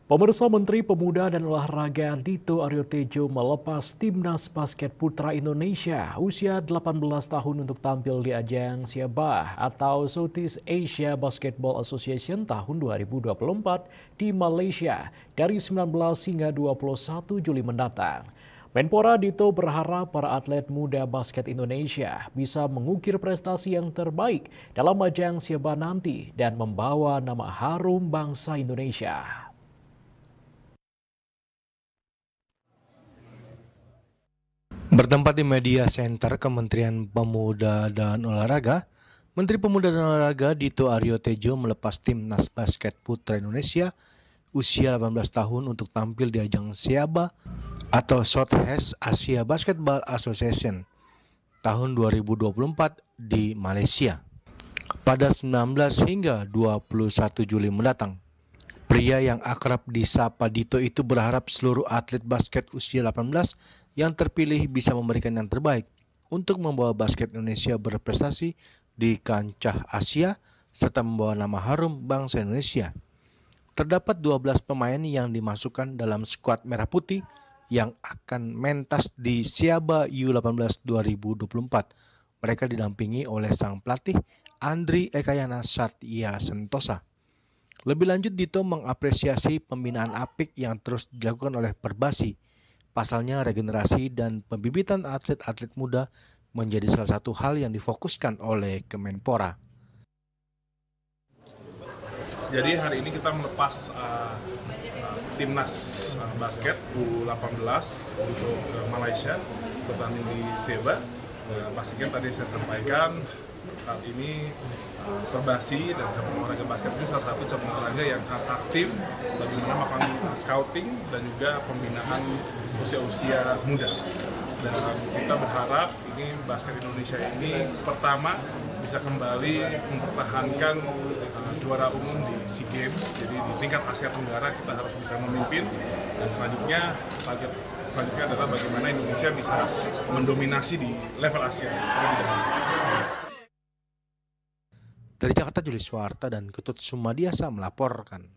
Pemirsa, Menteri Pemuda dan Olahraga Dito Aryo Tejo melepas timnas basket putra Indonesia usia 18 tahun untuk tampil di ajang SIABA atau Southeast Asia Basketball Association tahun 2024 di Malaysia dari 19 hingga 21 Juli mendatang. Menpora Dito berharap para atlet muda basket Indonesia bisa mengukir prestasi yang terbaik dalam ajang SIABA nanti dan membawa nama harum bangsa Indonesia. Bertempat di Media Center Kementerian Pemuda dan Olahraga, Menteri Pemuda dan Olahraga Dito Aryo Tejo melepas timnas basket putra Indonesia usia 18 tahun untuk tampil di ajang SIABA atau Southeast Asia Basketball Association tahun 2024 di Malaysia pada 19 hingga 21 Juli mendatang. Pria yang akrab disapa Dito itu berharap seluruh atlet basket usia 18 yang terpilih bisa memberikan yang terbaik untuk membawa basket Indonesia berprestasi di kancah Asia serta membawa nama harum bangsa Indonesia. Terdapat 12 pemain yang dimasukkan dalam skuad Merah Putih yang akan mentas di SIABA U18 2024. Mereka didampingi oleh sang pelatih Andri Ekayana Satya Sentosa. Lebih lanjut, Dito mengapresiasi pembinaan apik yang terus dilakukan oleh Perbasi. Pasalnya, regenerasi dan pembibitan atlet-atlet muda menjadi salah satu hal yang difokuskan oleh Kemenpora. Jadi hari ini kita melepas timnas basket U18 untuk Malaysia bertanding di SIABA. Pastikan tadi saya sampaikan saat ini Perbasi dan cabang olahraga basket ini salah satu cabang olahraga yang sangat aktif bagaimana melakukan scouting dan juga pembinaan usia-usia muda. Dan kita berharap ini basket Indonesia ini pertama bisa kembali mempertahankan juara umum di SEA Games. Jadi di tingkat Asia Tenggara kita harus bisa memimpin, dan selanjutnya target selanjutnya adalah bagaimana Indonesia bisa mendominasi di level Asia. Dari Jakarta, Juli Suwarta dan Ketut Sumadiasa melaporkan.